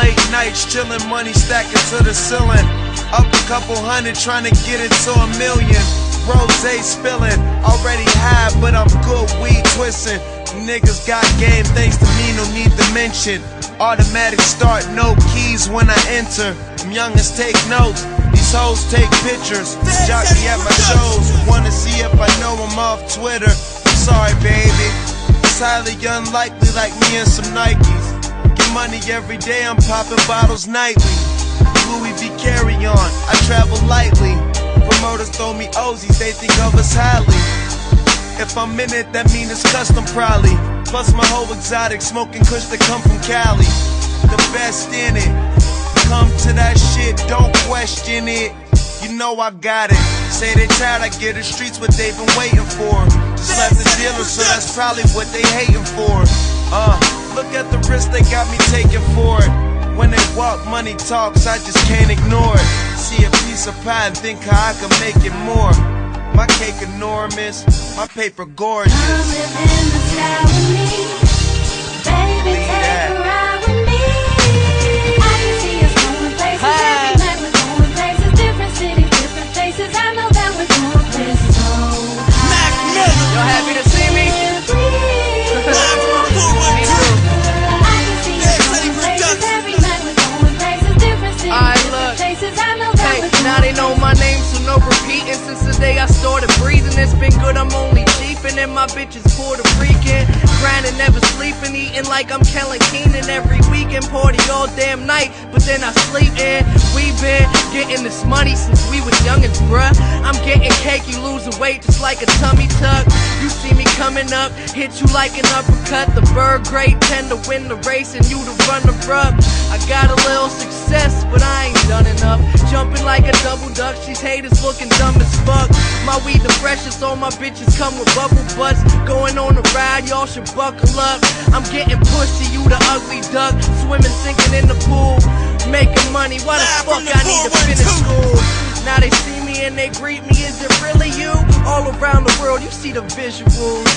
late nights, chillin', money stacking to the ceiling. Up a couple hundred, trying to get it to $1 million. Rosé spillin', already high, but I'm good, weed twistin'. Niggas got game, thanks to me, no need to mention. Automatic start, no keys when I enter. Them youngins take notes, these hoes take pictures. Jockey at my shows, wanna see if I know I'm off Twitter. Sorry baby, it's highly unlikely, like me and some Nikes. Get money every day, I'm popping bottles nightly. Louis V carry on, I travel lightly. Promoters throw me Ozies, they think of us highly. If I'm in it, that mean it's custom probably. Plus my whole exotic, smoking kush that come from Cali. The best in it, come to that shit, don't question it. You know I got it. Say they tired, I get the streets what they've been waiting for. Just left the dealer, so that's probably what they hating for. Look at the risk they got me taking for it. When they walk, money talks, I just can't ignore it. See a piece of pie and think how I can make it more. My cake enormous, my paper gorgeous. Come live in the sky with me, baby, take a ride with me. I can see us going places, every night we're going places. Different cities, different faces, I know that we're going places so high. Y'all happy to see me? Now they know my name, so no repeating. Since the day I started breathing, it's been good, I'm only cheapin'. And my bitch is Puerto Rican. Grinding, never sleeping, eating like I'm Kellen Keenan. Every weekend, party all damn night, but then I sleep in. We been getting this money since we was youngins, bruh. I'm getting cake, you losing weight just like a tummy tuck. You see me coming up, hit you like an uppercut. The bird great, tend to win the race and you the runner-up. I got a little success, but I ain't done enough. Jumping like a double duck, these haters looking dumb as fuck. My weed the freshest, all my bitches come with bubble butts. Going on a ride, y'all should buckle up. I'm getting pussy, you the ugly duck. Swimming, sinking in the pool, making money. Why the fuck I need to finish school? Now they see me and they greet me, is it really you? All around the world, you see the visuals.